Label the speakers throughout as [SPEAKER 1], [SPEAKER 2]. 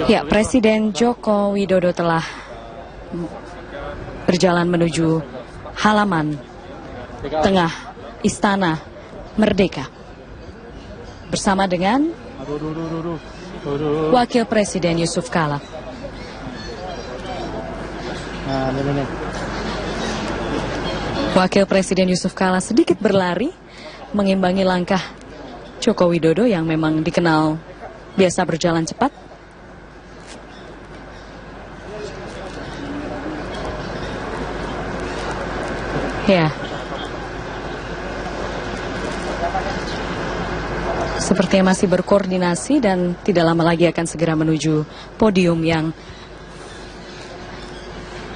[SPEAKER 1] Ya, Presiden Joko Widodo telah berjalan menuju halaman tengah Istana Merdeka bersama dengan Wakil Presiden Yusuf Kala. Wakil Presiden Yusuf Kala sedikit berlari mengimbangi langkah Joko Widodo yang memang dikenal biasa berjalan cepat. Ya. Sepertinya masih berkoordinasi dan tidak lama lagi akan segera menuju podium yang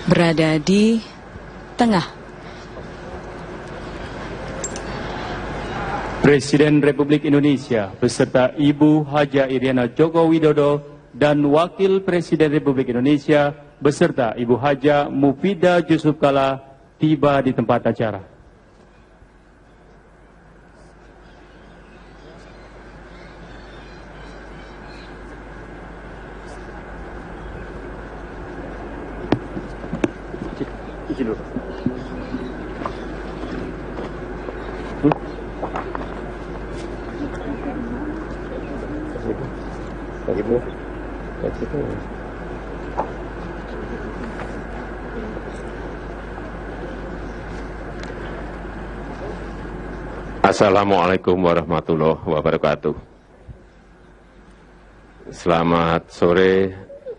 [SPEAKER 1] berada di tengah.
[SPEAKER 2] Presiden Republik Indonesia beserta Ibu Haja Iriana Joko Widodo dan Wakil Presiden Republik Indonesia beserta Ibu Haja Mufidah Yusuf Kala tiba di tempat acara. Izin dulu.
[SPEAKER 3] Assalamualaikum warahmatullahi wabarakatuh. Selamat sore,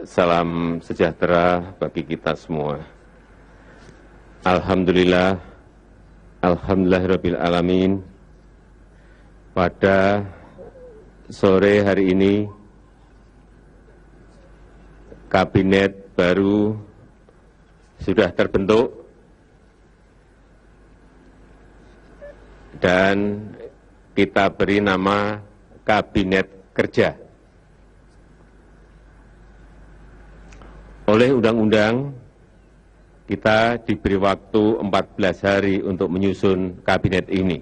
[SPEAKER 3] salam sejahtera bagi kita semua. Alhamdulillahirabbil alamin. Pada sore hari ini kabinet baru sudah terbentuk dan kita beri nama Kabinet Kerja. Oleh undang-undang, kita diberi waktu 14 hari untuk menyusun kabinet ini.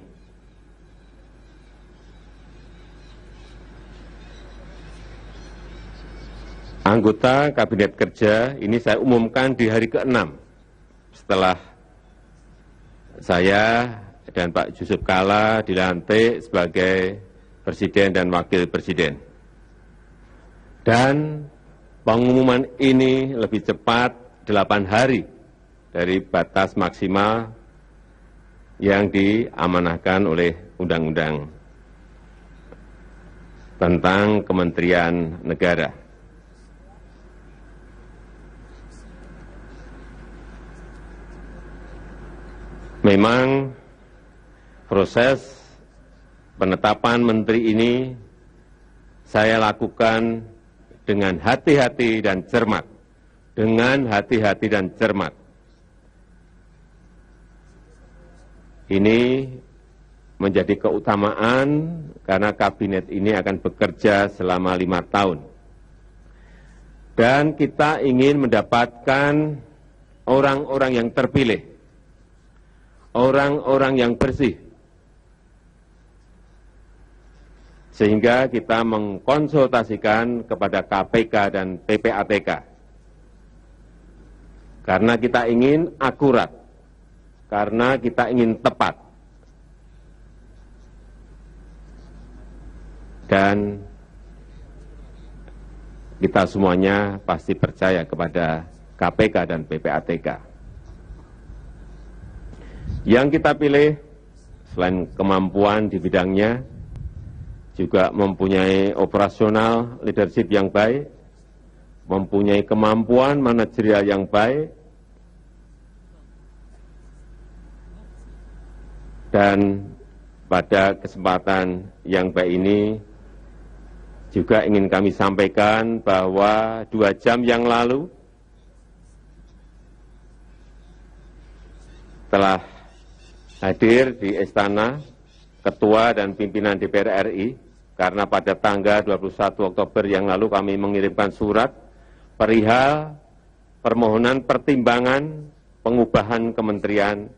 [SPEAKER 3] Anggota Kabinet Kerja ini saya umumkan di hari ke-6 setelah saya dan Pak Yusuf Kala dilantik sebagai Presiden dan Wakil Presiden. Dan pengumuman ini lebih cepat 8 hari dari batas maksimal yang diamanahkan oleh Undang-Undang tentang Kementerian Negara. Memang proses penetapan menteri ini saya lakukan dengan hati-hati dan cermat. Dengan hati-hati dan cermat. Ini menjadi keutamaan karena kabinet ini akan bekerja selama 5 tahun. Dan kita ingin mendapatkan orang-orang yang terpilih, orang-orang yang bersih, sehingga kita mengkonsultasikan kepada KPK dan PPATK. Karena kita ingin akurat, karena kita ingin tepat. Dan kita semuanya pasti percaya kepada KPK dan PPATK. Yang kita pilih, selain kemampuan di bidangnya, juga mempunyai operasional leadership yang baik, mempunyai kemampuan manajerial yang baik, dan pada kesempatan yang baik ini juga ingin kami sampaikan bahwa 2 jam yang lalu telah hadir di Istana Ketua dan Pimpinan DPR RI, karena pada tanggal 21 Oktober yang lalu kami mengirimkan surat perihal permohonan pertimbangan pengubahan kementerian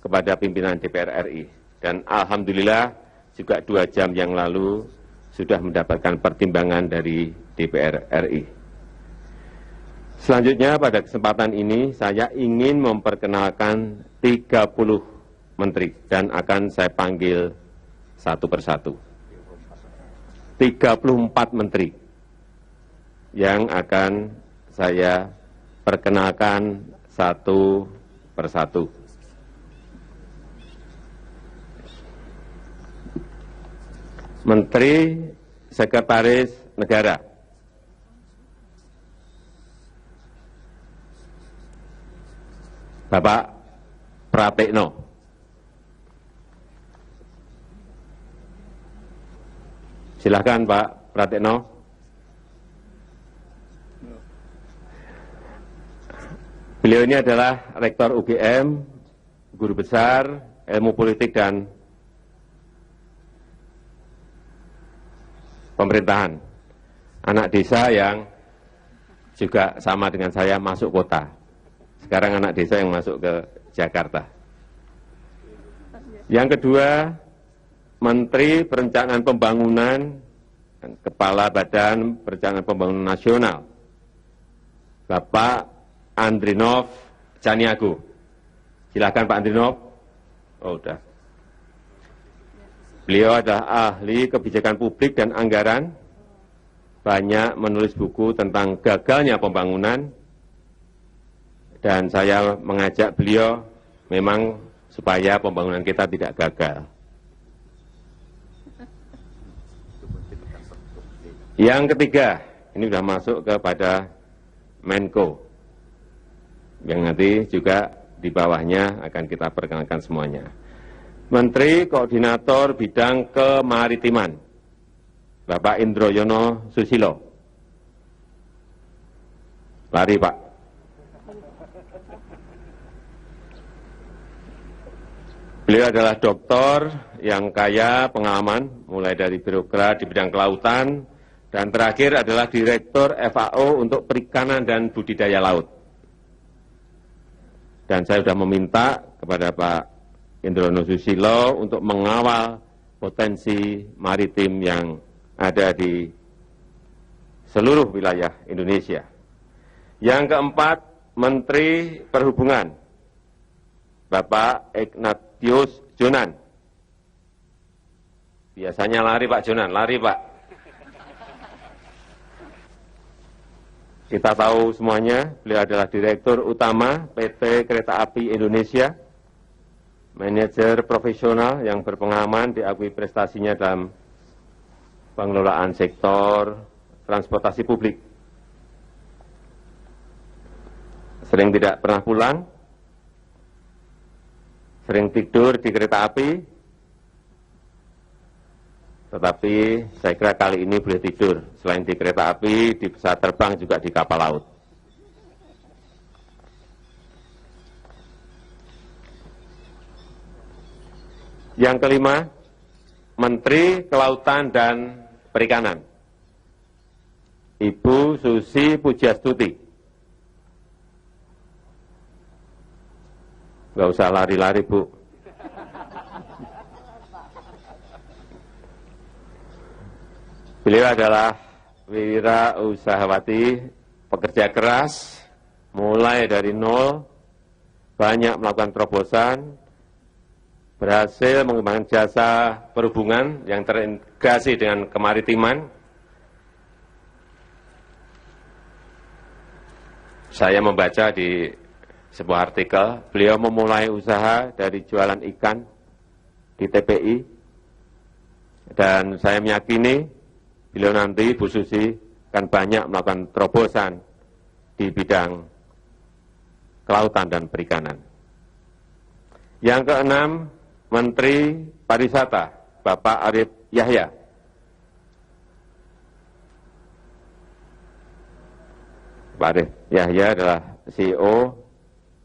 [SPEAKER 3] kepada pimpinan DPR RI. Dan alhamdulillah juga 2 jam yang lalu sudah mendapatkan pertimbangan dari DPR RI. Selanjutnya pada kesempatan ini saya ingin memperkenalkan 30 menteri dan akan saya panggil satu persatu. 34 menteri yang akan saya perkenalkan satu persatu. Menteri Sekretaris Negara. Bapak Pratikno. Silakan Pak Pratikno. Beliau ini adalah Rektor UGM, Guru Besar Ilmu Politik dan Pemerintahan. Anak desa yang juga sama dengan saya masuk kota. Sekarang anak desa yang masuk ke Jakarta. Yang kedua, Menteri Perencanaan Pembangunan dan Kepala Badan Perencanaan Pembangunan Nasional, Bapak Andrinov Caniago. Silakan Pak Andrinov. Oh, udah. Beliau adalah ahli kebijakan publik dan anggaran, banyak menulis buku tentang gagalnya pembangunan, dan saya mengajak beliau memang supaya pembangunan kita tidak gagal. Yang ketiga, ini sudah masuk kepada Menko, yang nanti juga di bawahnya akan kita perkenalkan semuanya. Menteri Koordinator Bidang Kemaritiman, Bapak Indroyono Susilo. Lari Pak. Beliau adalah doktor yang kaya pengalaman, mulai dari birokrat di bidang kelautan, dan terakhir adalah Direktur FAO untuk perikanan dan budidaya laut. Dan saya sudah meminta kepada Pak Indroyono Susilo untuk mengawal potensi maritim yang ada di seluruh wilayah Indonesia. Yang keempat, Menteri Perhubungan, Bapak Ignatius Jonan. Biasanya lari Pak Jonan, lari Pak. Kita tahu semuanya, beliau adalah Direktur Utama PT Kereta Api Indonesia, manajer profesional yang berpengalaman, diakui prestasinya dalam pengelolaan sektor transportasi publik. Sering tidak pernah pulang, sering tidur di kereta api, tetapi saya kira kali ini boleh tidur. Selain di kereta api, di pesawat terbang juga di kapal laut. Yang kelima, Menteri Kelautan dan Perikanan, Ibu Susi Pujiastuti. Nggak usah lari-lari, Bu. Beliau adalah wira usahawati, pekerja keras, mulai dari nol, banyak melakukan terobosan, berhasil mengembangkan jasa perhubungan yang terintegrasi dengan kemaritiman. Saya membaca di sebuah artikel, beliau memulai usaha dari jualan ikan di TPI, dan saya meyakini beliau nanti, Bu Susi, akan banyak melakukan terobosan di bidang kelautan dan perikanan. Yang keenam, Menteri Pariwisata, Bapak Arief Yahya. Pak Arief Yahya adalah CEO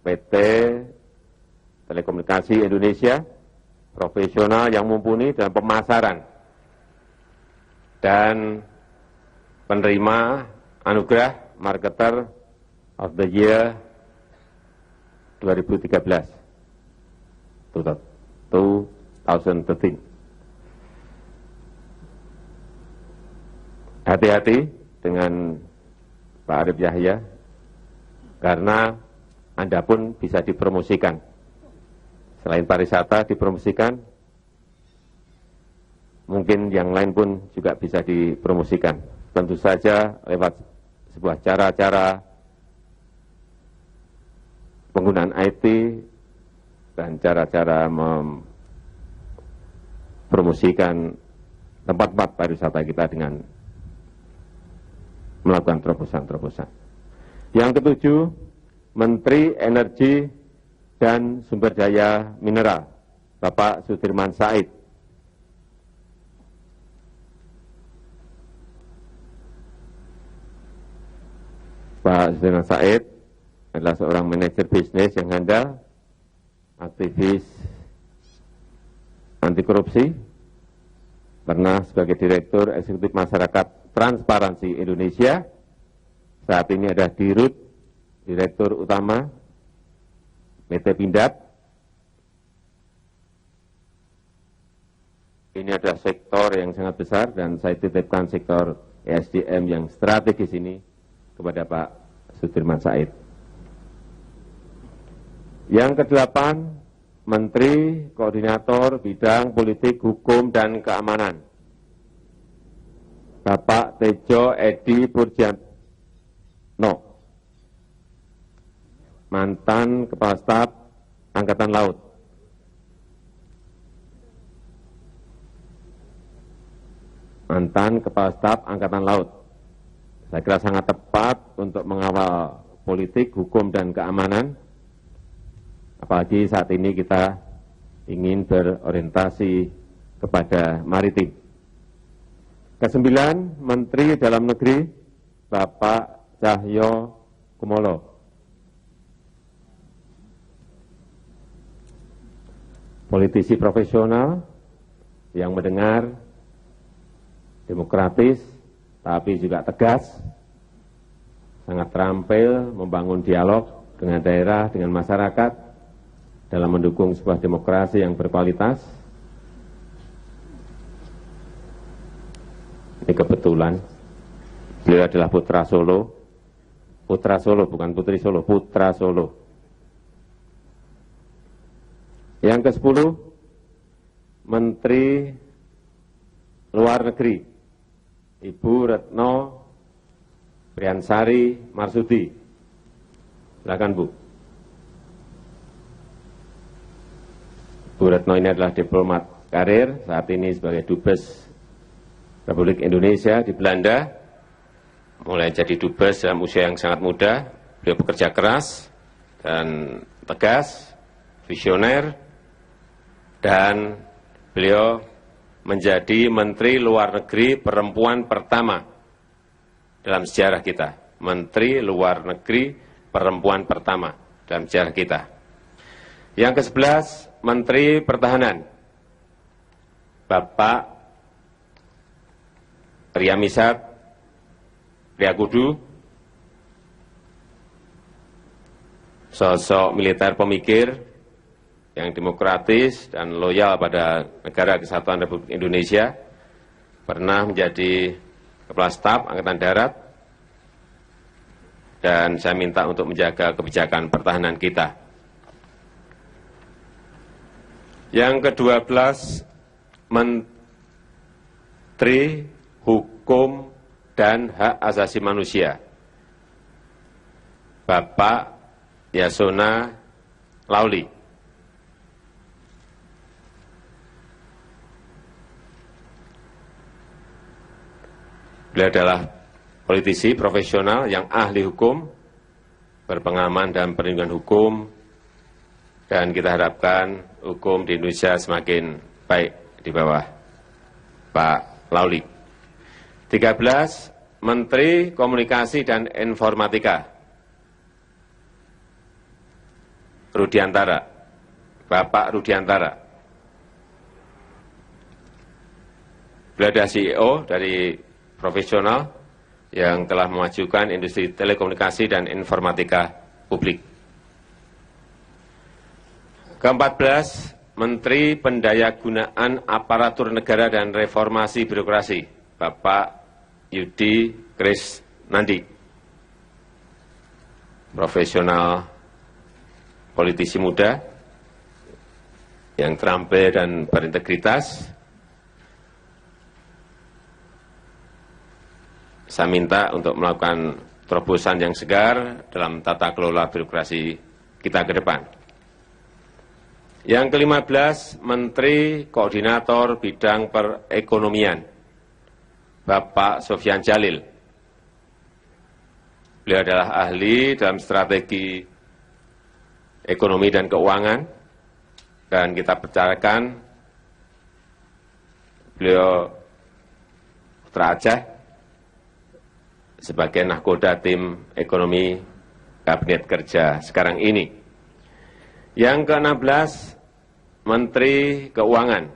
[SPEAKER 3] PT Telekomunikasi Indonesia, profesional yang mumpuni dalam pemasaran dan penerima anugerah Marketer of the Year 2013. 2013. hati-hati dengan Pak Arief Yahya, karena Anda pun bisa dipromosikan. Selain pariwisata dipromosikan, mungkin yang lain pun juga bisa dipromosikan. Tentu saja lewat sebuah cara-cara penggunaan IT dan cara-cara mempromosikan tempat-tempat pariwisata kita dengan melakukan terobosan-terobosan. Yang ketujuh, Menteri Energi dan Sumber Daya Mineral, Bapak Sudirman Said. Pak Sudirman Said adalah seorang manajer bisnis yang handal, aktivis anti korupsi, pernah sebagai Direktur Eksekutif Masyarakat Transparansi Indonesia, saat ini ada Dirut, Direktur Utama PT Pindad. Ini adalah sektor yang sangat besar dan saya titipkan sektor ESDM yang strategis ini kepada Pak Sudirman Said. Yang kedelapan, Menteri Koordinator Bidang Politik, Hukum, dan Keamanan, Bapak Tejo Edi Purjantno, mantan Kepala Staf Angkatan Laut. Mantan Kepala Staf Angkatan Laut. Saya kira sangat tepat untuk mengawal politik, hukum, dan keamanan. Apalagi saat ini kita ingin berorientasi kepada maritim. Kesembilan, Menteri Dalam Negeri, Bapak Cahyo Kumolo. Politisi profesional yang mendengar, demokratis, tapi juga tegas, sangat terampil membangun dialog dengan daerah, dengan masyarakat, dalam mendukung sebuah demokrasi yang berkualitas. Ini kebetulan, beliau adalah putra Solo, bukan putri Solo, putra Solo. Yang ke-10, Menteri Luar Negeri, Ibu Retno Priyansari Marsudi. Silakan Bu. Bu Retno ini adalah diplomat karir, saat ini sebagai Dubes Republik Indonesia di Belanda. Mulai jadi Dubes dalam usia yang sangat muda, beliau bekerja keras dan tegas, visioner, dan beliau menjadi Menteri Luar Negeri perempuan pertama dalam sejarah kita. Menteri Luar Negeri perempuan pertama dalam sejarah kita. Yang ke-11, Menteri Pertahanan, Bapak Priyamisat Priyakudu, sosok militer pemikir yang demokratis dan loyal pada Negara Kesatuan Republik Indonesia, pernah menjadi Kepala Staf Angkatan Darat, dan saya minta untuk menjaga kebijakan pertahanan kita. Yang ke-12, Menteri Hukum dan Hak Asasi Manusia, Bapak Yasona Lauli. Beliau adalah politisi profesional yang ahli hukum, berpengalaman dalam perlindungan hukum, dan kita harapkan hukum di Indonesia semakin baik di bawah Pak Lauli. 13, Menteri Komunikasi dan Informatika, Rudiantara, Bapak Rudiantara. Beliau adalah CEO dari profesional yang telah memajukan industri telekomunikasi dan informatika publik. Ke-14, Menteri Pendayagunaan Aparatur Negara dan Reformasi Birokrasi, Bapak Yudi Krisnandi, profesional politisi muda yang terampil dan berintegritas. Saya minta untuk melakukan terobosan yang segar dalam tata kelola birokrasi kita ke depan. Yang ke-15, Menteri Koordinator Bidang Perekonomian, Bapak Sofyan Jalil. Beliau adalah ahli dalam strategi ekonomi dan keuangan, dan kita percayakan beliau Putra Aceh sebagai nahkoda tim ekonomi Kabinet Kerja sekarang ini. Yang ke-16, Menteri Keuangan,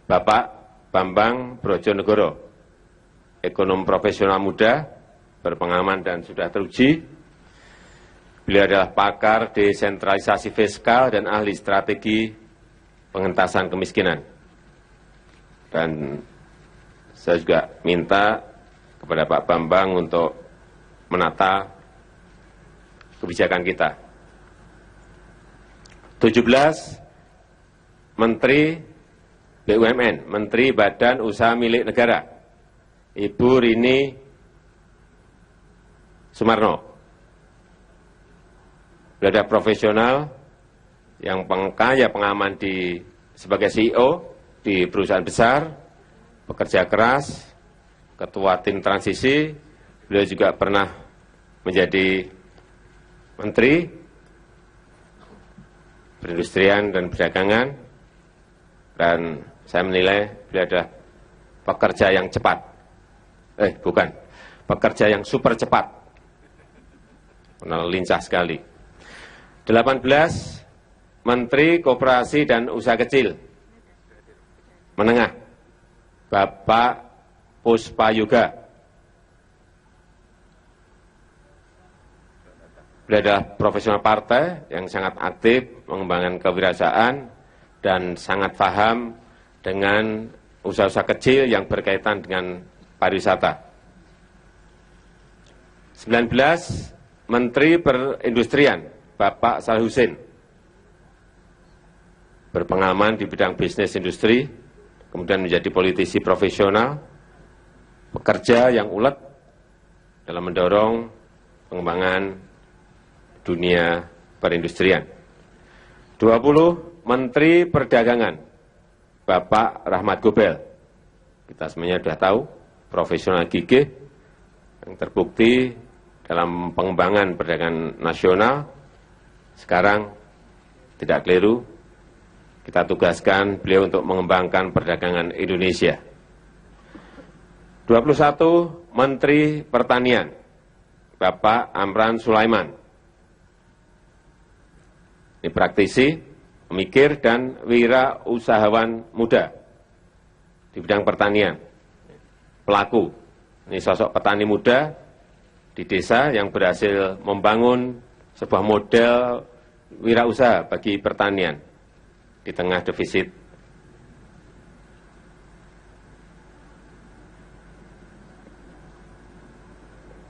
[SPEAKER 3] Bapak Bambang Brojonegoro, ekonom profesional muda, berpengalaman dan sudah teruji. Beliau adalah pakar desentralisasi fiskal dan ahli strategi pengentasan kemiskinan. Dan saya juga minta kepada Pak Bambang untuk menata kebijakan kita. 17, Menteri BUMN, Menteri Badan Usaha Milik Negara, Ibu Rini Sumarno. Beliau adalah profesional yang kaya pengalaman sebagai CEO di perusahaan besar, pekerja keras, ketua tim transisi. Beliau juga pernah menjadi menteri perindustrian dan perdagangan, dan saya menilai beliau adalah pekerja yang cepat. Pekerja yang super cepat. Lincah sekali. 18, Menteri Koperasi dan Usaha Kecil Menengah, Bapak Puspayoga. Beliau adalah profesional partai yang sangat aktif mengembangkan kewirausahaan dan sangat paham dengan usaha-usaha kecil yang berkaitan dengan pariwisata. 19, Menteri Perindustrian, Bapak Salih Husin, berpengalaman di bidang bisnis industri, kemudian menjadi politisi profesional, pekerja yang ulet dalam mendorong pengembangan dunia perindustrian. 20, Menteri Perdagangan, Bapak Rahmat Gobel. Kita semuanya sudah tahu, profesional gigih, yang terbukti dalam pengembangan perdagangan nasional. Sekarang tidak keliru, kita tugaskan beliau untuk mengembangkan perdagangan Indonesia. 21, Menteri Pertanian, Bapak Amran Sulaiman. Ini praktisi, pemikir, dan wirausahawan muda di bidang pertanian. Pelaku, ini sosok petani muda di desa yang berhasil membangun sebuah model wirausaha bagi pertanian di tengah defisit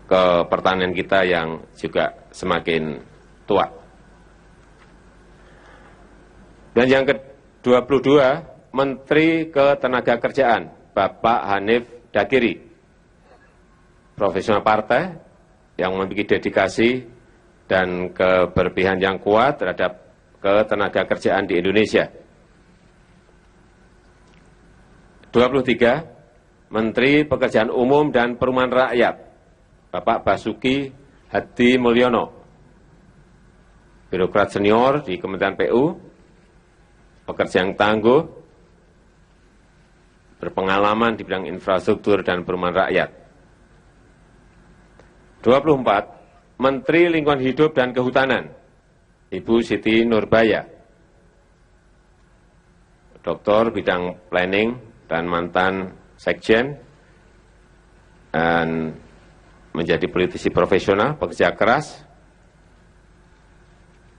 [SPEAKER 3] ke pertanian kita yang juga semakin tua. Dan yang ke-22, Menteri Ketenagakerjaan, Bapak Hanif Dakiri, profesional partai yang memiliki dedikasi dan keberpihakan yang kuat terhadap ketenagakerjaan di Indonesia. 23, Menteri Pekerjaan Umum dan Perumahan Rakyat, Bapak Basuki Hadi Mulyono, birokrat senior di Kementerian PU, pekerja yang tangguh, berpengalaman di bidang infrastruktur dan perumahan rakyat. 24, Menteri Lingkungan Hidup dan Kehutanan, Ibu Siti Nurbaya, doktor bidang planning dan mantan sekjen, dan menjadi politisi profesional, pekerja keras,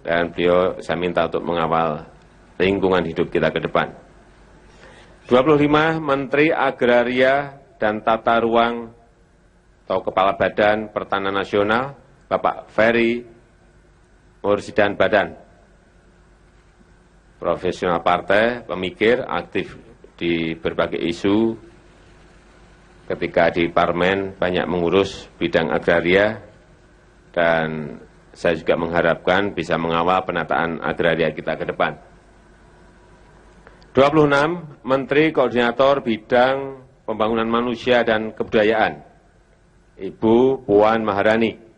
[SPEAKER 3] dan beliau saya minta untuk mengawal lingkungan hidup kita ke depan. 25, Menteri Agraria dan Tata Ruang atau Kepala Badan Pertanahan Nasional, Bapak Ferry Mursidan Badan. Profesional partai, pemikir, aktif di berbagai isu, ketika di parlemen banyak mengurus bidang agraria, dan saya juga mengharapkan bisa mengawal penataan agraria kita ke depan. 26, Menteri Koordinator Bidang Pembangunan Manusia dan Kebudayaan, Ibu Puan Maharani.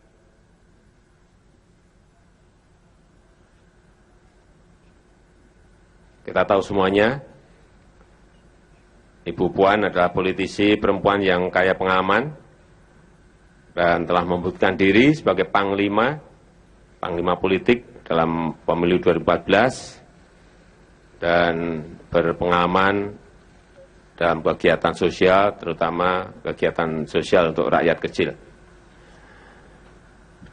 [SPEAKER 3] Kita tahu semuanya, Ibu Puan adalah politisi perempuan yang kaya pengalaman dan telah membuktikan diri sebagai panglima politik dalam pemilu 2014 dan berpengalaman dalam kegiatan sosial, terutama kegiatan sosial untuk rakyat kecil.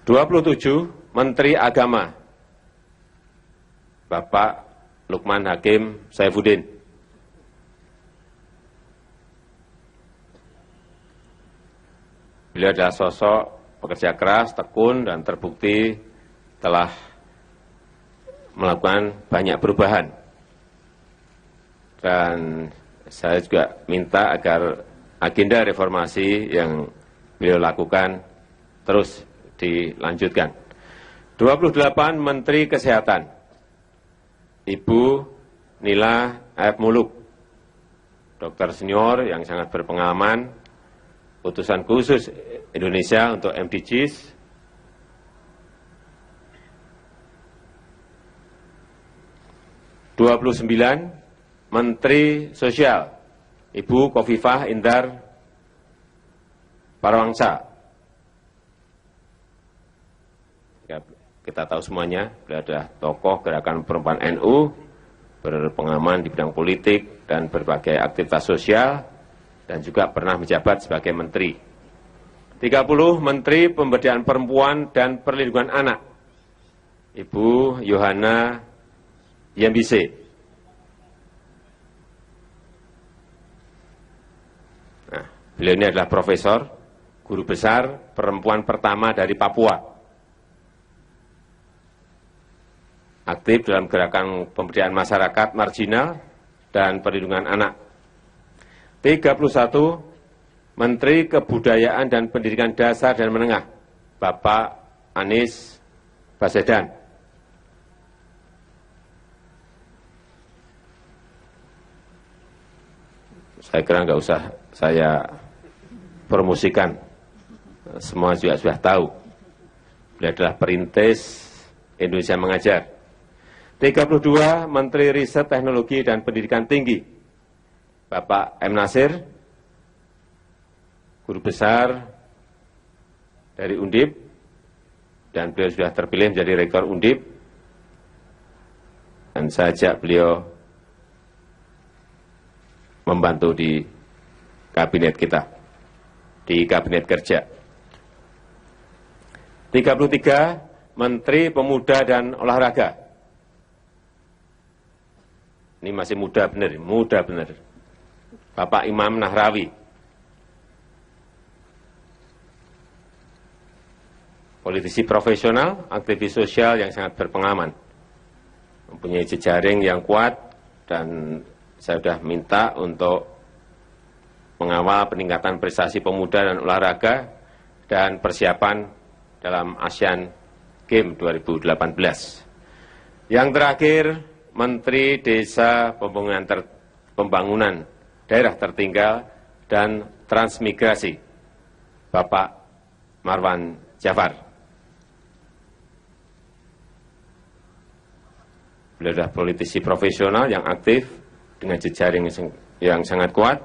[SPEAKER 3] 27, Menteri Agama, Bapak Lukman Hakim Saifuddin. Beliau adalah sosok pekerja keras, tekun, dan terbukti telah melakukan banyak perubahan. Dan saya juga minta agar agenda reformasi yang beliau lakukan terus dilanjutkan. 28, Menteri Kesehatan, Ibu Nila F. Muluk, dokter senior yang sangat berpengalaman, utusan khusus Indonesia untuk MDGs. 29, Menteri Sosial, Ibu Khofifah Indar Parawangsa. Ya, kita tahu semuanya, beliau adalah tokoh gerakan perempuan NU, berpengalaman di bidang politik dan berbagai aktivitas sosial, dan juga pernah menjabat sebagai menteri. 30, Menteri Pemberdayaan Perempuan dan Perlindungan Anak, Ibu Yohana Yembise. Nah, beliau ini adalah profesor, guru besar perempuan pertama dari Papua. Aktif dalam gerakan pemberdayaan masyarakat marginal dan perlindungan anak. 31, Menteri Kebudayaan dan Pendidikan Dasar dan Menengah, Bapak Anies Baswedan. Saya kira nggak usah saya promosikan, semua juga sudah tahu. Beliau adalah perintis Indonesia Mengajar. 32, Menteri Riset Teknologi dan Pendidikan Tinggi, Bapak M. Nasir, guru besar dari Undip, dan beliau sudah terpilih menjadi rektor Undip, dan saya ajak beliau membantu di kabinet kita, di kabinet kerja. 33, Menteri Pemuda dan Olahraga. Ini masih muda benar, Bapak Imam Nahrawi. Politisi profesional, aktivis sosial yang sangat berpengalaman, mempunyai jejaring yang kuat, dan saya sudah minta untuk mengawal peningkatan prestasi pemuda dan olahraga dan persiapan dalam Asian Games 2018. Yang terakhir, Menteri Desa Pembangunan Daerah Tertinggal dan Transmigrasi, Bapak Marwan Jafar. Beliau adalah politisi profesional yang aktif dengan jejaring yang sangat kuat,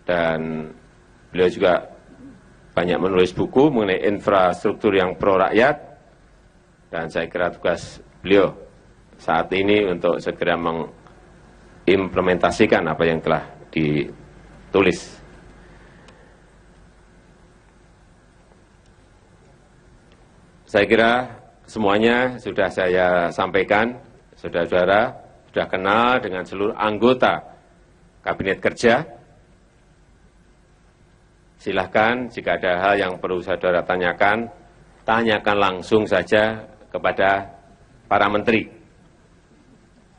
[SPEAKER 3] dan beliau juga banyak menulis buku mengenai infrastruktur yang pro rakyat, dan saya kira tugas beliau saat ini untuk segera mengimplementasikan apa yang telah ditulis. Saya kira semuanya sudah saya sampaikan, saudara-saudara sudah kenal dengan seluruh anggota Kabinet Kerja Silahkan jika ada hal yang perlu saudara tanyakan, tanyakan langsung saja kepada para menteri.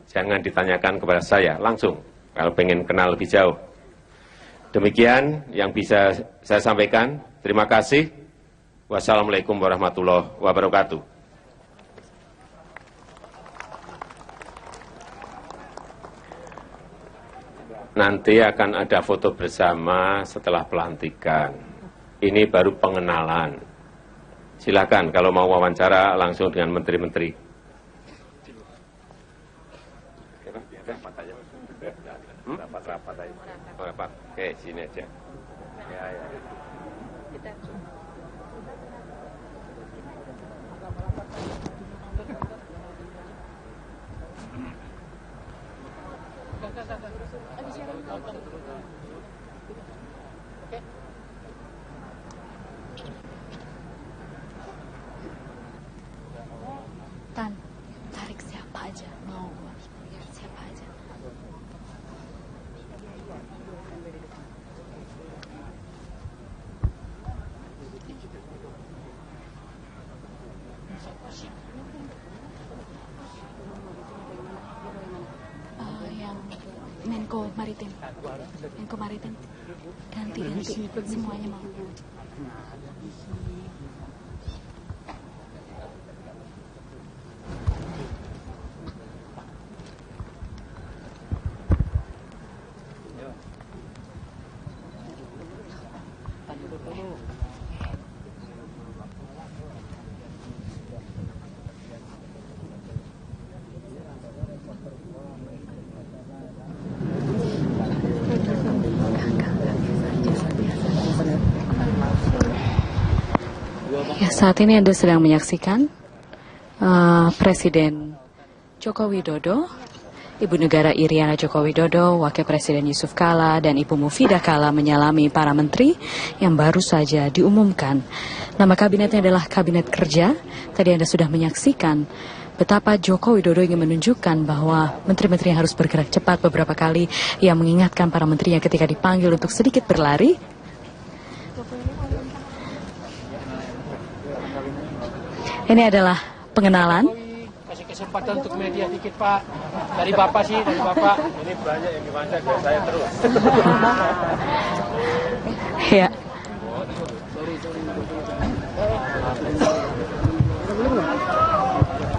[SPEAKER 3] Jangan ditanyakan kepada saya langsung, kalau pengen kenal lebih jauh. Demikian yang bisa saya sampaikan. Terima kasih. Wassalamualaikum warahmatullahi wabarakatuh. Nanti akan ada foto bersama setelah pelantikan. Ini baru pengenalan. Silakan kalau mau wawancara langsung dengan menteri-menteri. Rapat aja. Rapat. Oke, sini aja. Ya, ya.
[SPEAKER 1] Tan, tarik siapa aja mau, siapa aja. Yang Menko Maritim, ganti semuanya mau. Ya, saat ini Anda sedang menyaksikan Presiden Joko Widodo, Ibu Negara Iriana Joko Widodo, Wakil Presiden Yusuf Kala, dan Ibu Mufidah Kala menyalami para menteri yang baru saja diumumkan. Nama kabinetnya adalah Kabinet Kerja. Tadi Anda sudah menyaksikan betapa Joko Widodo ingin menunjukkan bahwa menteri-menteri harus bergerak cepat. Beberapa kali ia mengingatkan para menterinya ketika dipanggil untuk sedikit berlari. Ini adalah pengenalan.
[SPEAKER 4] Kasih kesempatan untuk media dikit, Pak. Dari Bapak sih, dari Bapak.
[SPEAKER 3] Ini banyak yang gimana biar saya terus.
[SPEAKER 1] Ya.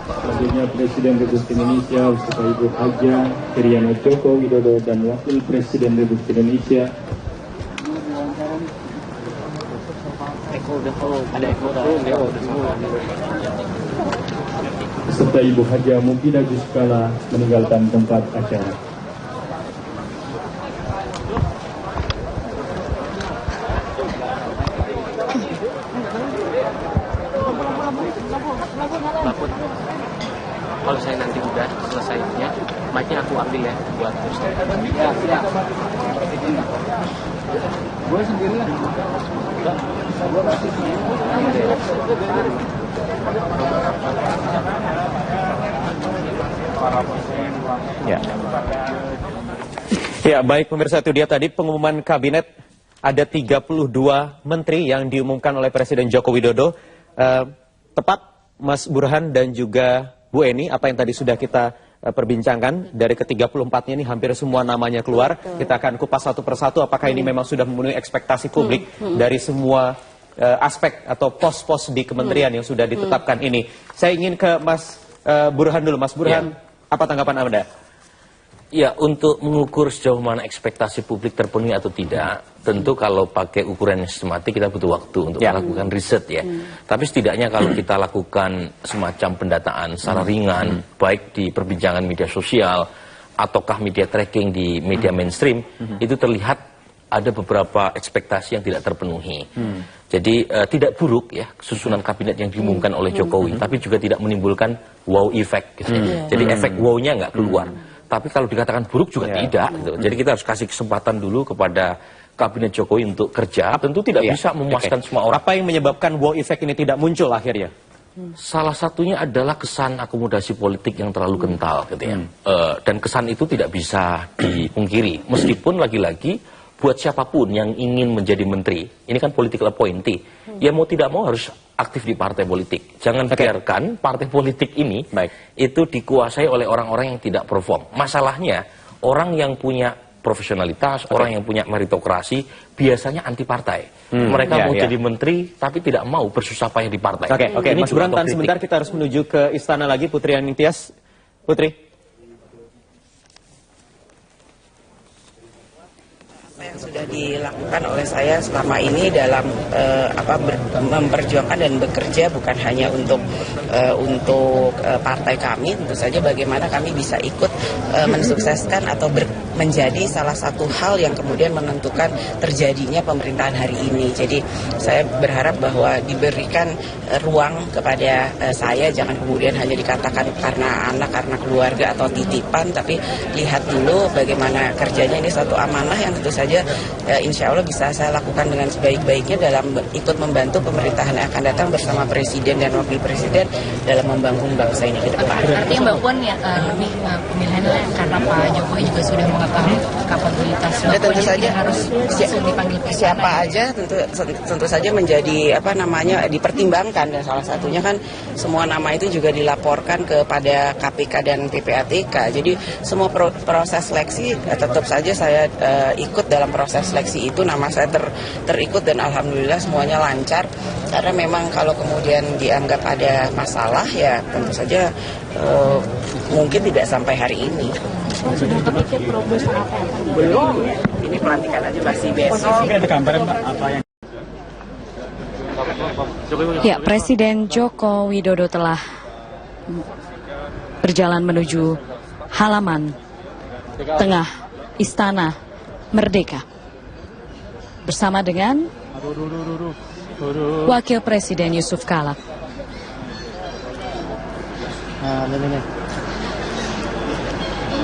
[SPEAKER 2] Selanjutnya Presiden Republik Indonesia beserta Ibu Haja Iriana Joko Widodo dan Wakil Presiden Republik Indonesia beserta Ibu Haja Mufidah Yusuf Kala meninggalkan tempat acara.
[SPEAKER 4] Kalau saya nanti udah selesainya, mic-nya aku ambil ya buat terus. Ya. Gue sendiri lah.
[SPEAKER 5] Ya, baik pemirsa, itu dia tadi pengumuman kabinet. Ada 32 menteri yang diumumkan oleh Presiden Joko Widodo. Tepat Mas Burhan dan juga Bu Eni, apa yang tadi sudah kita perbincangkan, dari ke-34-nya ini hampir semua namanya keluar. Kita akan kupas satu persatu apakah ini memang sudah memenuhi ekspektasi publik dari semua aspek atau pos-pos di kementerian yang sudah ditetapkan ini. Saya ingin ke Mas Burhan dulu. Mas Burhan, apa tanggapan Anda?
[SPEAKER 6] Ya, untuk mengukur sejauh mana ekspektasi publik terpenuhi atau tidak, tentu kalau pakai ukuran yang sistematik kita butuh waktu untuk melakukan riset ya. Tapi setidaknya kalau kita lakukan semacam pendataan secara ringan, baik di perbincangan media sosial, ataukah media tracking di media mainstream, itu terlihat ada beberapa ekspektasi yang tidak terpenuhi. Jadi tidak buruk ya susunan kabinet yang diumumkan oleh Jokowi, tapi juga tidak menimbulkan wow effect gitu ya. Jadi efek wow-nya nggak keluar. Tapi kalau dikatakan buruk juga tidak gitu. Jadi kita harus kasih kesempatan dulu kepada kabinet Jokowi untuk kerja. Tentu tidak bisa memuaskan semua orang.
[SPEAKER 5] Apa yang menyebabkan wow effect ini tidak muncul akhirnya?
[SPEAKER 6] Salah satunya adalah kesan akomodasi politik yang terlalu kental gitu ya. Dan kesan itu tidak bisa dipungkiri. Meskipun lagi-lagi buat siapapun yang ingin menjadi menteri, ini kan political appointee, ya mau tidak mau harus aktif di partai politik. Jangan biarkan partai politik ini itu dikuasai oleh orang-orang yang tidak perform. Masalahnya, orang yang punya profesionalitas, orang yang punya meritokrasi, biasanya anti partai. Mereka mau jadi menteri, tapi tidak mau bersusah payah di partai.
[SPEAKER 5] Oke, Mas Burhan, tahan sebentar, kita harus menuju ke istana lagi. Putri Anindtias. Putri.
[SPEAKER 7] Yang sudah dilakukan oleh saya selama ini dalam memperjuangkan dan bekerja bukan hanya untuk partai kami, tentu saja bagaimana kami bisa ikut mensukseskan atau menjadi salah satu hal yang kemudian menentukan terjadinya pemerintahan hari ini. Jadi saya berharap bahwa diberikan ruang kepada saya, jangan kemudian hanya dikatakan karena anak, karena keluarga atau titipan, tapi lihat dulu bagaimana kerjanya. Ini satu amanah yang tentu saja insya Allah bisa saya lakukan dengan sebaik-baiknya dalam ikut membantu pemerintahan yang akan datang bersama Presiden dan Wakil Presiden dalam membangun bangsa ini ke depan.
[SPEAKER 8] Artinya Mbak Puan ya lebih pemilihannya karena Pak Jokowi juga sudah mengetahui kapabilitas Mbak Puan, tentu saja harus langsung dipanggil
[SPEAKER 7] siapa aja tentu saja menjadi dipertimbangkan, dan salah satunya kan semua nama itu juga dilaporkan kepada KPK dan PPATK. Jadi semua proses seleksi tetap saja saya ikut dalam proses seleksi itu, nama saya terikut dan alhamdulillah semuanya lancar. Karena memang kalau kemudian dianggap ada masalah ya tentu saja mungkin tidak sampai hari ini.
[SPEAKER 8] Sudah terpikir proposal apa?
[SPEAKER 7] Belum, ini pelantikan aja masih besok.
[SPEAKER 9] Ada gambaran apa yang
[SPEAKER 1] Ya, Presiden Joko Widodo telah berjalan menuju halaman tengah Istana Merdeka bersama dengan Wakil Presiden Yusuf Kala.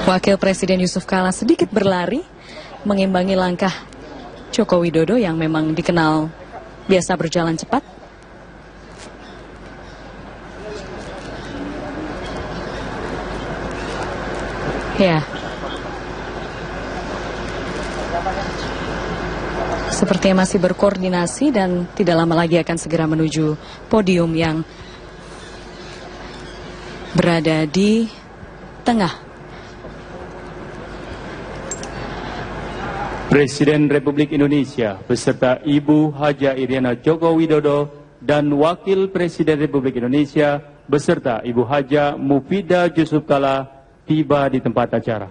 [SPEAKER 1] Wakil Presiden Yusuf Kala sedikit berlari mengimbangi langkah Joko Widodo yang memang dikenal biasa berjalan cepat. Ya. Sepertinya masih berkoordinasi dan tidak lama lagi akan segera menuju podium yang berada di tengah.
[SPEAKER 2] Presiden Republik Indonesia beserta Ibu Haja Iriana Joko Widodo dan Wakil Presiden Republik Indonesia beserta Ibu Haja Mufidah Yusuf Kala tiba di tempat acara.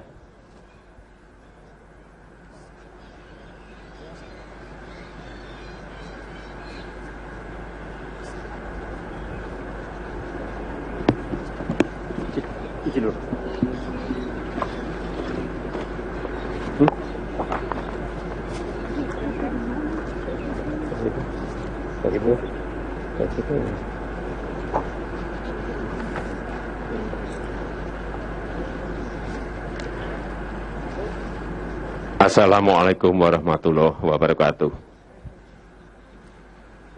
[SPEAKER 3] Assalamualaikum warahmatullahi wabarakatuh.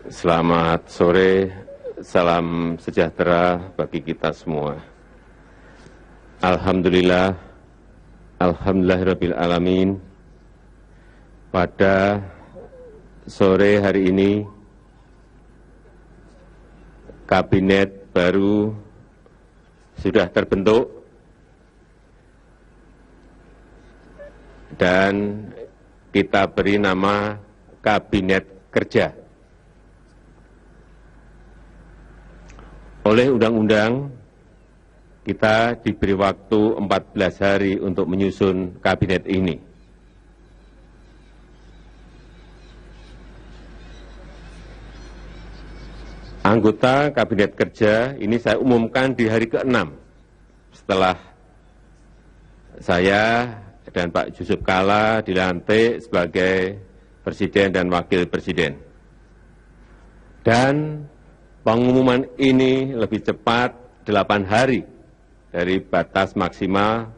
[SPEAKER 3] Selamat sore, salam sejahtera bagi kita semua. Alhamdulillah, alhamdulillahirabbil alamin. Pada sore hari ini, kabinet baru sudah terbentuk dan kita beri nama Kabinet Kerja. Oleh undang-undang, kita diberi waktu 14 hari untuk menyusun kabinet ini. Anggota Kabinet Kerja ini saya umumkan di hari ke-6 setelah saya dan Pak Yusuf Kala dilantik sebagai Presiden dan Wakil Presiden. Dan pengumuman ini lebih cepat 8 hari dari batas maksimal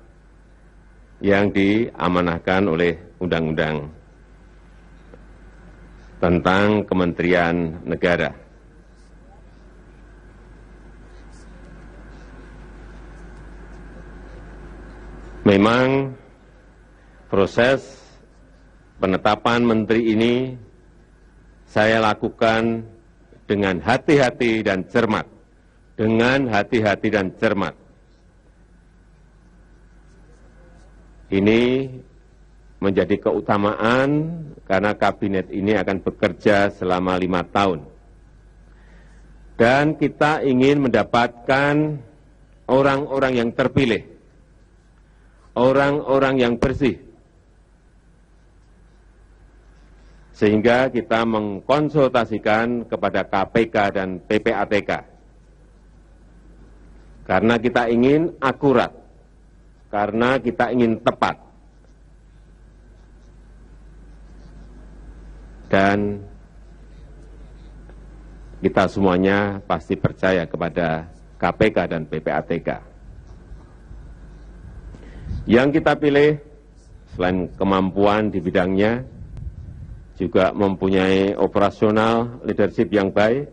[SPEAKER 3] yang diamanahkan oleh Undang-Undang tentang Kementerian Negara. Memang proses penetapan menteri ini saya lakukan dengan hati-hati dan cermat. Dengan hati-hati dan cermat. Ini menjadi keutamaan karena kabinet ini akan bekerja selama 5 tahun. Dan kita ingin mendapatkan orang-orang yang terpilih, orang-orang yang bersih, sehingga kita mengkonsultasikan kepada KPK dan PPATK. Karena kita ingin akurat, karena kita ingin tepat. Dan kita semuanya pasti percaya kepada KPK dan PPATK. Yang kita pilih, selain kemampuan di bidangnya, juga mempunyai operasional leadership yang baik,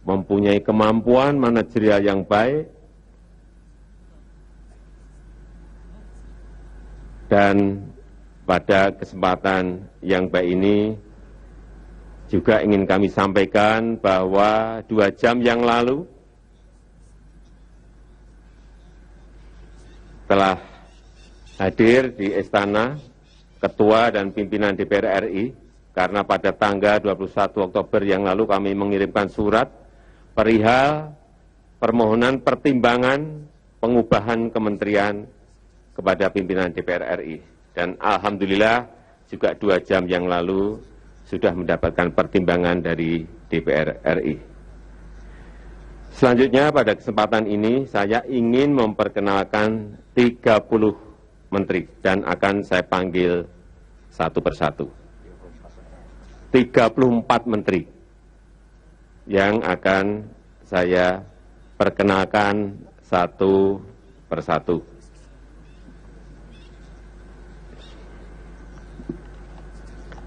[SPEAKER 3] mempunyai kemampuan manajerial yang baik, dan pada kesempatan yang baik ini juga ingin kami sampaikan bahwa 2 jam yang lalu telah hadir di Istana Ketua dan Pimpinan DPR RI karena pada tanggal 21 Oktober yang lalu kami mengirimkan surat perihal permohonan pertimbangan pengubahan kementerian kepada pimpinan DPR RI. Dan alhamdulillah juga 2 jam yang lalu sudah mendapatkan pertimbangan dari DPR RI. Selanjutnya pada kesempatan ini saya ingin memperkenalkan 30 menteri dan akan saya panggil satu persatu. 34 menteri yang akan saya perkenalkan satu persatu.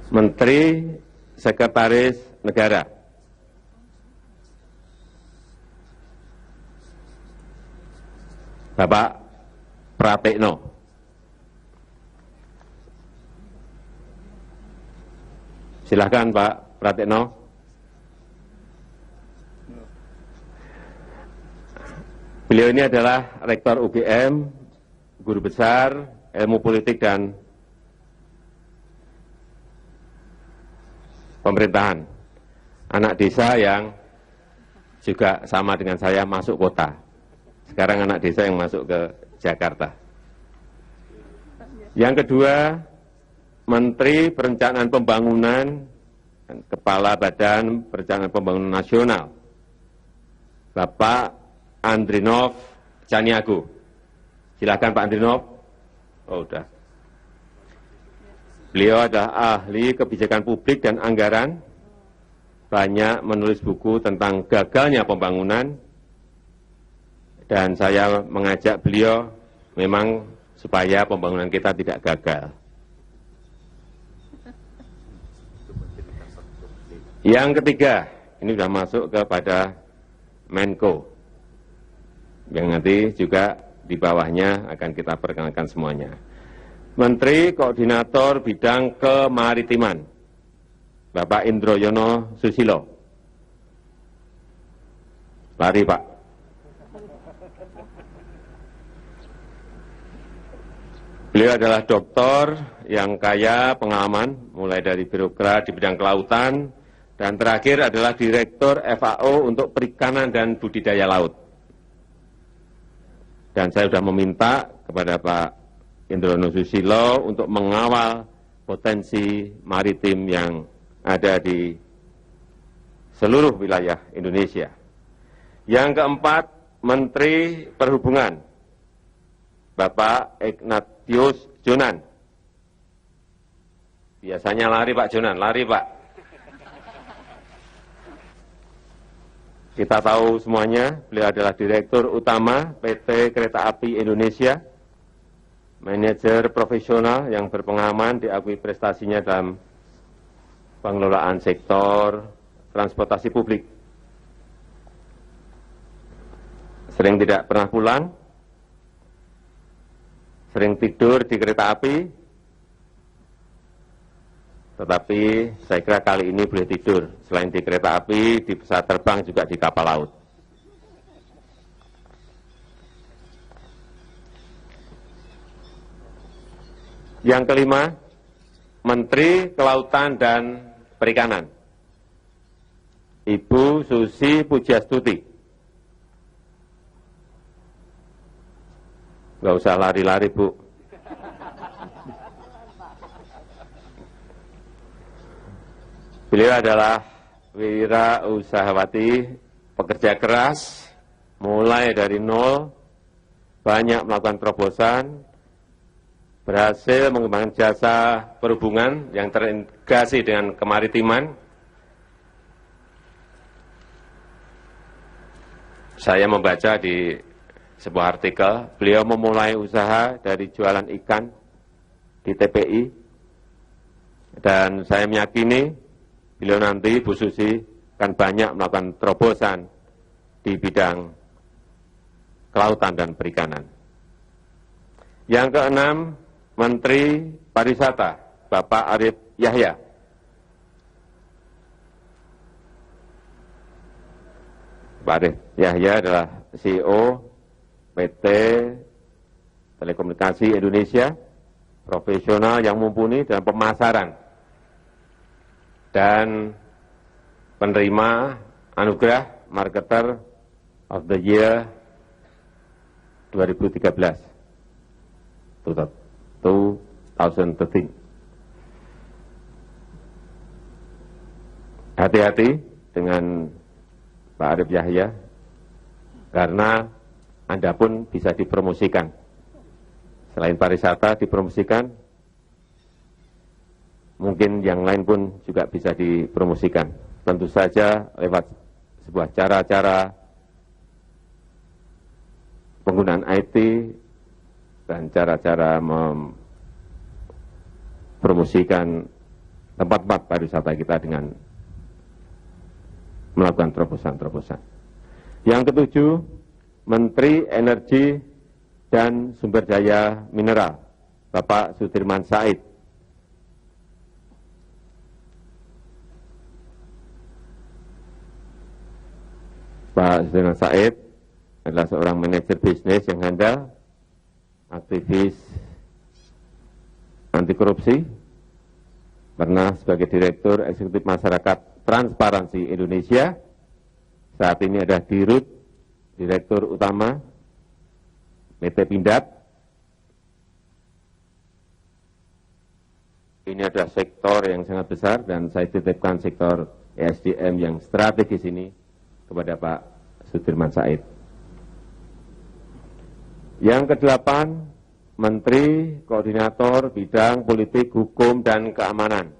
[SPEAKER 3] Menteri Sekretaris Negara. Bapak Pratikno. Silakan Pak Pratikno. Beliau ini adalah Rektor UGM, Guru Besar Ilmu Politik dan Pemerintahan, anak desa yang juga sama dengan saya masuk kota. Sekarang anak desa yang masuk ke Jakarta. Yang kedua, Menteri Perencanaan Pembangunan dan Kepala Badan Perencanaan Pembangunan Nasional, Bapak Andrinov Caniago. Silakan Pak Andrinov. Oh, udah. Beliau adalah ahli kebijakan publik dan anggaran, banyak menulis buku tentang gagalnya pembangunan, dan saya mengajak beliau memang supaya pembangunan kita tidak gagal. Yang ketiga, ini sudah masuk kepada Menko, yang nanti juga di bawahnya akan kita perkenalkan semuanya. Menteri Koordinator Bidang Kemaritiman, Bapak Indroyono Susilo. Lari Pak. Beliau adalah doktor yang kaya pengalaman, mulai dari birokrat di bidang kelautan, dan terakhir adalah Direktur FAO untuk Perikanan dan Budidaya Laut. Dan saya sudah meminta kepada Pak Indroyono Susilo untuk mengawal potensi maritim yang ada di seluruh wilayah Indonesia. Yang keempat, Menteri Perhubungan, Bapak Ignatius Jonan. Biasanya lari Pak Jonan, lari Pak. Kita tahu semuanya, beliau adalah Direktur Utama PT Kereta Api Indonesia, manajer profesional yang berpengalaman, diakui prestasinya dalam pengelolaan sektor transportasi publik. Sering tidak pernah pulang, sering tidur di kereta api, tetapi saya kira kali ini boleh tidur. Selain di kereta api, di pesawat terbang juga di kapal laut. Yang kelima, Menteri Kelautan dan Perikanan, Ibu Susi Pujiastuti. Nggak usah lari-lari, Bu. Beliau adalah wirausahawanti, pekerja keras, mulai dari nol, banyak melakukan terobosan, berhasil mengembangkan jasa perhubungan yang terintegrasi dengan kemaritiman. Saya membaca di sebuah artikel, beliau memulai usaha dari jualan ikan di TPI, dan saya meyakini beliau nanti, Bu Susi, akan banyak melakukan terobosan di bidang kelautan dan perikanan. Yang keenam, Menteri Pariwisata, Bapak Arief Yahya. Pak Arief Yahya adalah CEO PT Telekomunikasi Indonesia, profesional yang mumpuni dalam pemasaran dan penerima anugerah Marketer of the Year 2013. 2013. Hati-hati dengan Pak Arief Yahya, karena Anda pun bisa dipromosikan. Selain pariwisata dipromosikan, mungkin yang lain pun juga bisa dipromosikan. Tentu saja lewat sebuah cara-cara penggunaan IT dan cara-cara mempromosikan tempat-tempat pariwisata kita dengan melakukan terobosan-terobosan. Yang ketujuh, Menteri Energi dan Sumber Daya Mineral, Bapak Sudirman Said. Pak Sudirman Said adalah seorang manajer bisnis yang handal, aktivis anti korupsi, pernah sebagai Direktur Eksekutif Masyarakat Transparansi Indonesia, saat ini adalah Dirut, Direktur Utama PT Pindad. Ini adalah sektor yang sangat besar dan saya titipkan sektor ESDM yang strategis ini kepada Pak Sudirman Said. Yang kedelapan, Menteri Koordinator Bidang Politik, Hukum, dan Keamanan,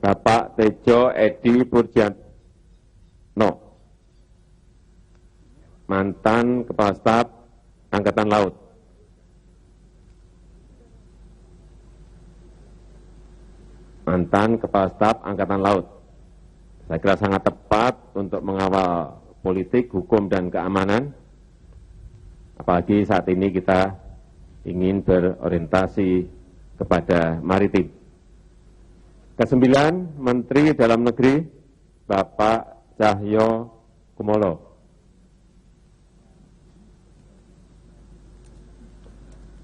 [SPEAKER 3] Bapak Tejo Edi Purjantno, mantan Kepala Staf Angkatan Laut. Mantan Kepala Staf Angkatan Laut. Saya kira sangat tepat untuk mengawal politik, hukum, dan keamanan. Apalagi saat ini kita ingin berorientasi kepada maritim. Kesembilan, Menteri Dalam Negeri, Bapak Cahyo Kumolo.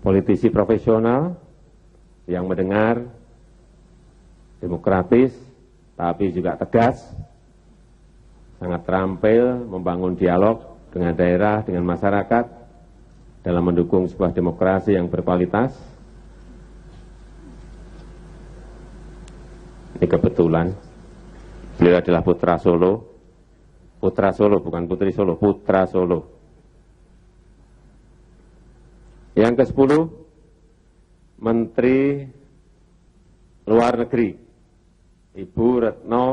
[SPEAKER 3] Politisi profesional yang mendengar, demokratis, tapi juga tegas, sangat terampil membangun dialog dengan daerah, dengan masyarakat, dalam mendukung sebuah demokrasi yang berkualitas. Ini kebetulan, beliau adalah putra Solo, bukan putri Solo, putra Solo. Yang ke-10, Menteri Luar Negeri, Ibu Retno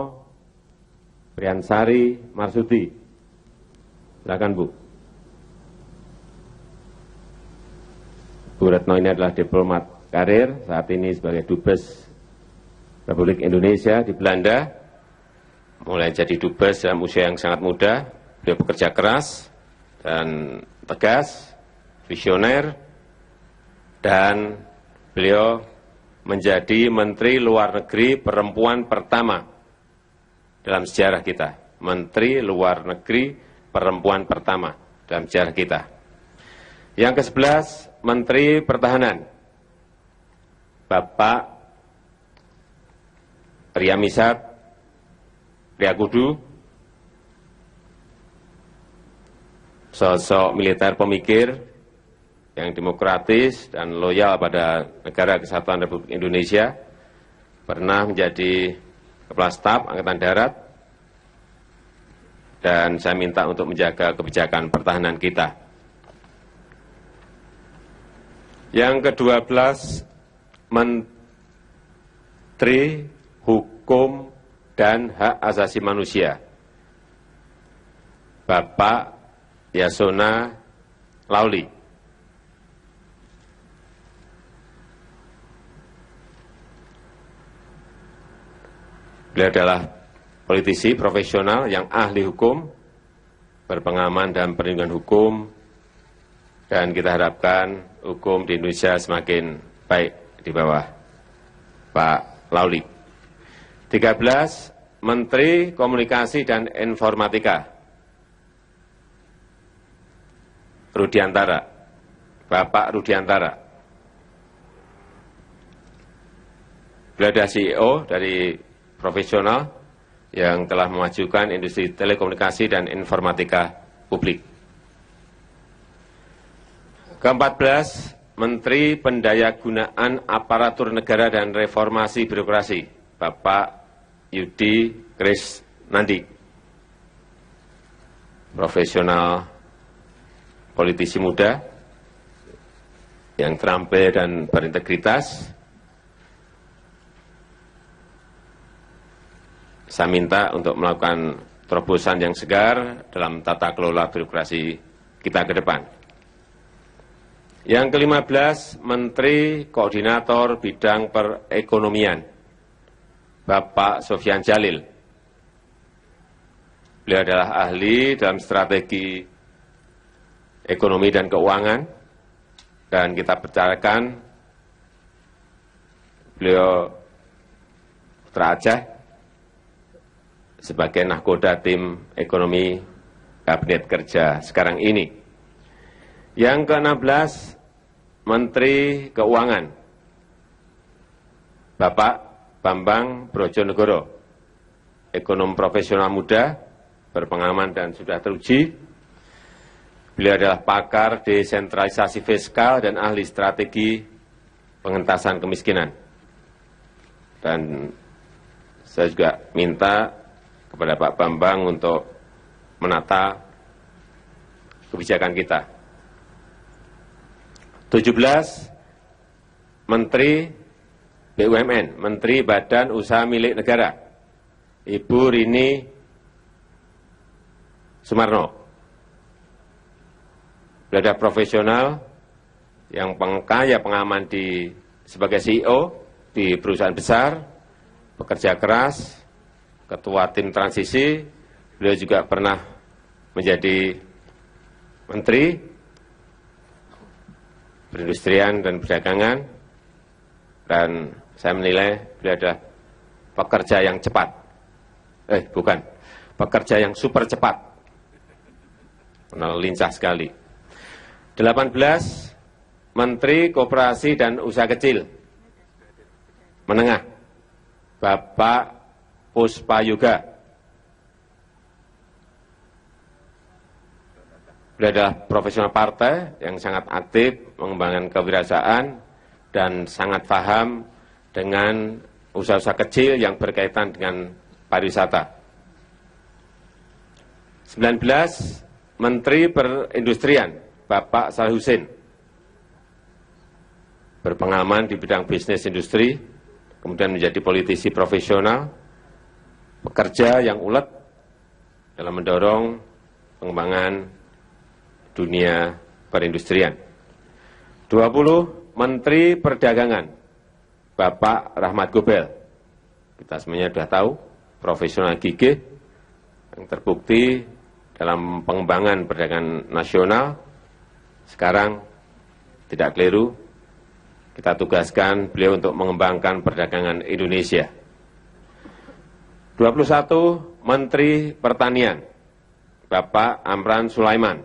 [SPEAKER 3] Priyansari Marsudi. Silakan, Bu. Bu Retno ini adalah diplomat karir, saat ini sebagai Dubes Republik Indonesia di Belanda. Mulai jadi Dubes dalam usia yang sangat muda, beliau bekerja keras dan tegas, visioner, dan beliau menjadi Menteri Luar Negeri perempuan pertama dalam sejarah kita. Menteri Luar Negeri perempuan pertama dalam sejarah kita. Yang ke-11, Menteri Pertahanan, Bapak Ria Mizat Triakudu, sosok militer pemikir yang demokratis dan loyal pada Negara Kesatuan Republik Indonesia, pernah menjadi Kepala Staf Angkatan Darat, dan saya minta untuk menjaga kebijakan pertahanan kita. Yang ke-12, Menteri Hukum dan Hak Asasi Manusia, Bapak Yasona Lauli. Beliau adalah politisi profesional yang ahli hukum, berpengalaman dalam perlindungan hukum, dan kita harapkan hukum di Indonesia semakin baik di bawah Pak Lauli. 13, Menteri Komunikasi dan Informatika, Rudiantara, Bapak Rudiantara. Beliau adalah CEO dari profesional yang telah memajukan industri telekomunikasi dan informatika publik. Ke-14, Menteri Pendayagunaan Aparatur Negara dan Reformasi Birokrasi, Bapak Yudi Krisnandi, profesional politisi muda yang terampil dan berintegritas. Saya minta untuk melakukan terobosan yang segar dalam tata kelola birokrasi kita ke depan. Yang ke-15, Menteri Koordinator Bidang Perekonomian, Bapak Sofyan Jalil. Beliau adalah ahli dalam strategi ekonomi dan keuangan, dan kita percayakan beliau Putra Aceh sebagai nahkoda tim ekonomi Kabinet Kerja sekarang ini. Yang ke-16, Menteri Keuangan, Bapak Bambang Brojonegoro, ekonom profesional muda, berpengalaman dan sudah teruji. Beliau adalah pakar desentralisasi fiskal dan ahli strategi pengentasan kemiskinan. Dan saya juga minta kepada Pak Bambang untuk menata kebijakan kita. 17, Menteri BUMN, Menteri Badan Usaha Milik Negara, Ibu Rini Sumarno. Beliau adalah profesional yang kaya pengalaman sebagai CEO di perusahaan besar, bekerja keras, ketua tim transisi. Beliau juga pernah menjadi menteri perindustrian dan perdagangan, dan saya menilai beliau adalah pekerja yang cepat. Pekerja yang super cepat. Lincah sekali. 18, Menteri Koperasi dan Usaha Kecil Menengah, Bapak Puspayoga. Beliau adalah profesional partai yang sangat aktif mengembangkan kewirausahaan dan sangat paham dengan usaha-usaha kecil yang berkaitan dengan pariwisata. 19, Menteri Perindustrian, Bapak Saleh Husin, berpengalaman di bidang bisnis industri, kemudian menjadi politisi profesional, pekerja yang ulet dalam mendorong pengembangan dunia perindustrian. 20, Menteri Perdagangan, Bapak Rahmat Gobel. Kita semuanya sudah tahu, profesional gigih yang terbukti dalam pengembangan perdagangan nasional. Sekarang tidak keliru kita tugaskan beliau untuk mengembangkan perdagangan Indonesia. 21 Menteri Pertanian, Bapak Amran Sulaiman.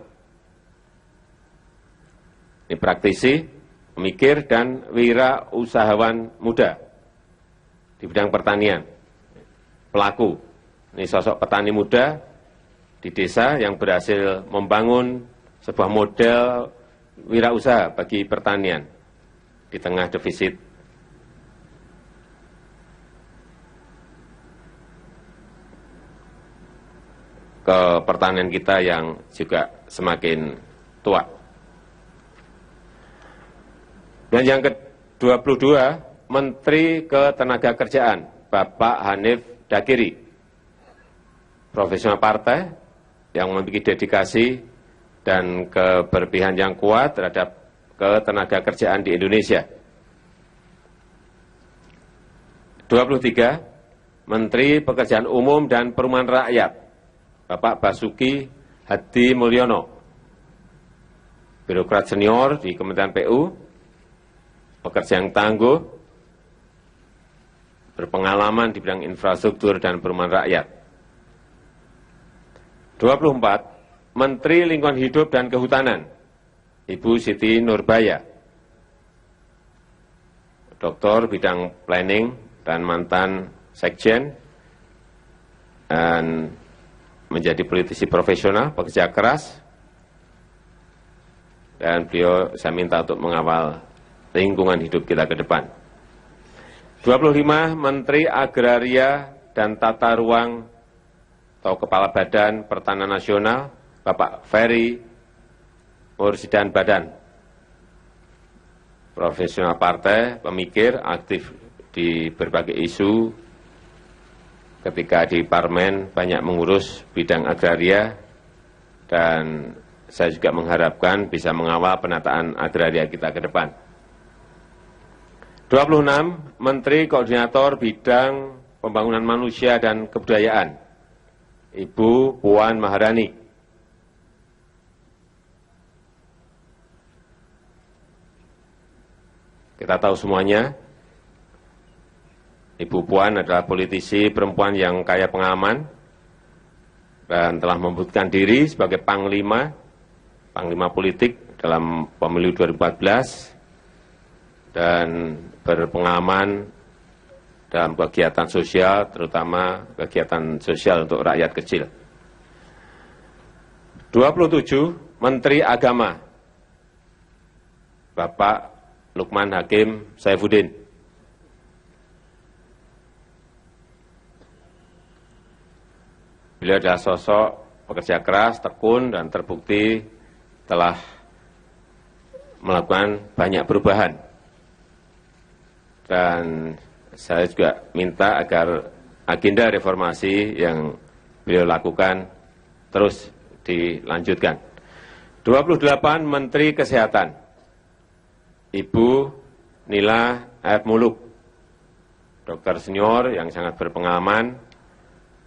[SPEAKER 3] Ini praktisi, pemikir, dan wira usahawan muda di bidang pertanian. Pelaku, ini sosok petani muda di desa yang berhasil membangun sebuah model wirausaha bagi pertanian di tengah defisit ke pertanian kita yang juga semakin tua. Dan yang ke-22, Menteri Ketenagakerjaan, Bapak Hanif Dakiri, profesional partai yang memiliki dedikasi dan keberpihakan yang kuat terhadap ketenagakerjaan di Indonesia. 23, Menteri Pekerjaan Umum dan Perumahan Rakyat, Bapak Basuki Hadi Mulyono, birokrat senior di Kementerian PU, pekerja yang tangguh, berpengalaman di bidang infrastruktur dan perumahan rakyat. 24, Menteri Lingkungan Hidup dan Kehutanan, Ibu Siti Nurbaya, doktor bidang planning dan mantan sekjen, dan menjadi politisi profesional, pekerja keras, dan beliau saya minta untuk mengawal lingkungan hidup kita ke depan. 25, Menteri Agraria dan Tata Ruang atau Kepala Badan Pertanahan Nasional, Bapak Ferry Mursidan Badan, profesional partai, pemikir, aktif di berbagai isu, ketika di parlemen banyak mengurus bidang agraria, dan saya juga mengharapkan bisa mengawal penataan agraria kita ke depan. 26, Menteri Koordinator Bidang Pembangunan Manusia dan Kebudayaan, Ibu Puan Maharani. Kita tahu semuanya, Ibu Puan adalah politisi perempuan yang kaya pengalaman dan telah membuktikan diri sebagai panglima politik dalam pemilu 2014 dan berpengalaman dalam kegiatan sosial, terutama kegiatan sosial untuk rakyat kecil. 27, Menteri Agama, Bapak Lukman Hakim Saifuddin. Beliau adalah sosok pekerja keras, tekun, dan terbukti telah melakukan banyak perubahan. Dan saya juga minta agar agenda reformasi yang beliau lakukan terus dilanjutkan. 28, Menteri Kesehatan, Ibu Nila F. Muluk, dokter senior yang sangat berpengalaman,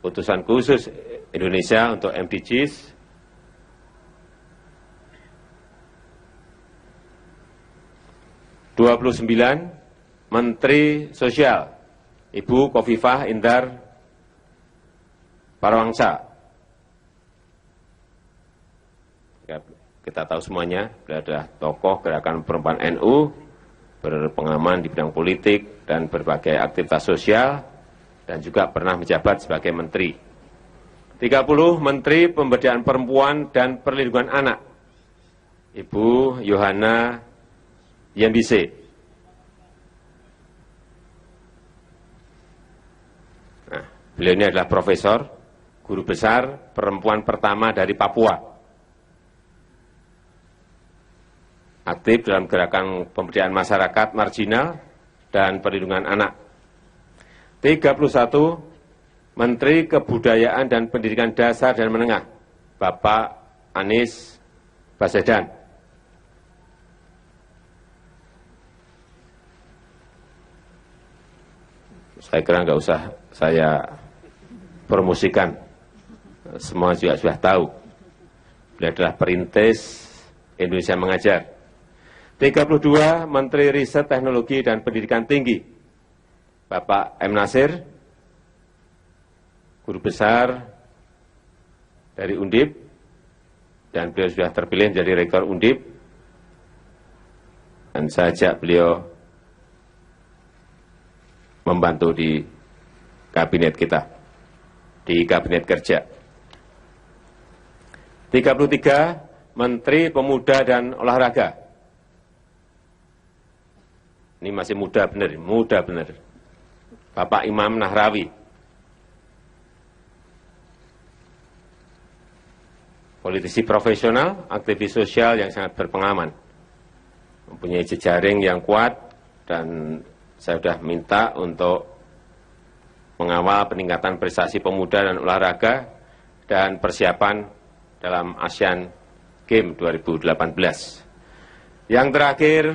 [SPEAKER 3] utusan khusus Indonesia untuk MDGs. 29, Menteri Sosial, Ibu Khofifah Indar Parawangsa. Kita tahu semuanya, beliau adalah tokoh gerakan perempuan NU, berpengalaman di bidang politik dan berbagai aktivitas sosial, dan juga pernah menjabat sebagai menteri. 30, Menteri Pemberdayaan Perempuan dan Perlindungan Anak, Ibu Yohana Yembise. Nah, beliau ini adalah profesor, guru besar perempuan pertama dari Papua. Aktif dalam gerakan pemberdayaan masyarakat marginal dan perlindungan anak. 31, Menteri Kebudayaan dan Pendidikan Dasar dan Menengah, Bapak Anies Baswedan. Saya kira nggak usah saya promosikan, semua juga sudah tahu. Beliau adalah perintis Indonesia Mengajar. 32 Menteri Riset Teknologi dan Pendidikan Tinggi, Bapak M. Nasir, guru besar dari Undip, dan beliau sudah terpilih menjadi rektor Undip, dan saya ajak beliau membantu di kabinet kita, di kabinet kerja. 33 Menteri Pemuda dan Olahraga. Ini masih muda benar. Bapak Imam Nahrawi. Politisi profesional, aktivis sosial yang sangat berpengalaman. Mempunyai jejaring yang kuat, dan saya sudah minta untuk mengawal peningkatan prestasi pemuda dan olahraga dan persiapan dalam ASEAN Games 2018. Yang terakhir,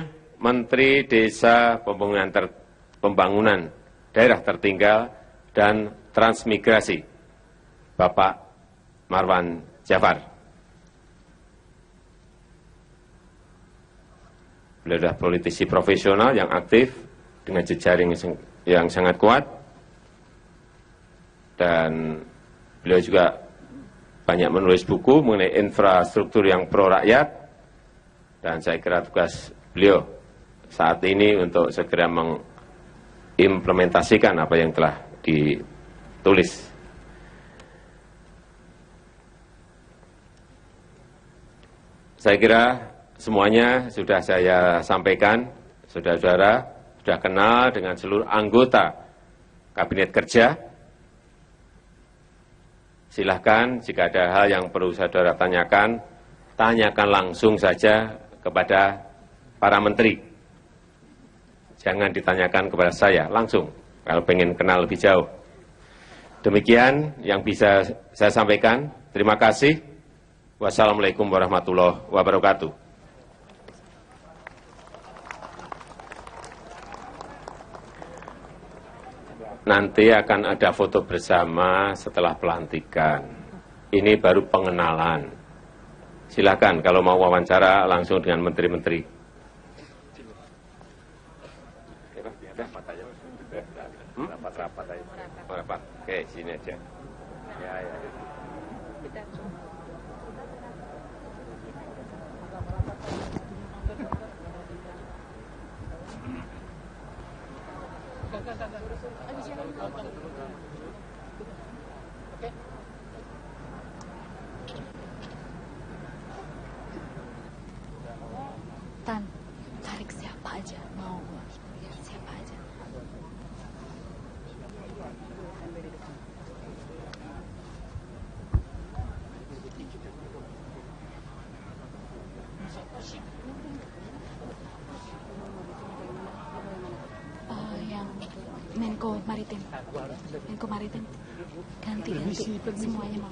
[SPEAKER 3] Menteri Desa Pembangunan Daerah Tertinggal dan Transmigrasi, Bapak Marwan Jafar. Beliau adalah politisi profesional yang aktif dengan jejaring yang sangat kuat, dan beliau juga banyak menulis buku mengenai infrastruktur yang pro rakyat, dan saya kira tugas beliau saat ini untuk segera mengimplementasikan apa yang telah ditulis. Saya kira semuanya sudah saya sampaikan, saudara-saudara sudah kenal dengan seluruh anggota Kabinet Kerja. Silahkan jika ada hal yang perlu saudara tanyakan, tanyakan langsung saja kepada para menteri. Jangan ditanyakan kepada saya langsung, kalau pengen kenal lebih jauh. Demikian yang bisa saya sampaikan. Terima kasih. Wassalamualaikum warahmatullahi wabarakatuh. Nanti akan ada foto bersama setelah pelantikan. Ini baru pengenalan. Silakan kalau mau wawancara langsung dengan menteri-menteri. Rapat aja. Rapat. Oke, sini aja. Ya.
[SPEAKER 1] Tan, tarik siapa aja mau, siapa aja. Yang Menko Maritim, ganti semuanya mau.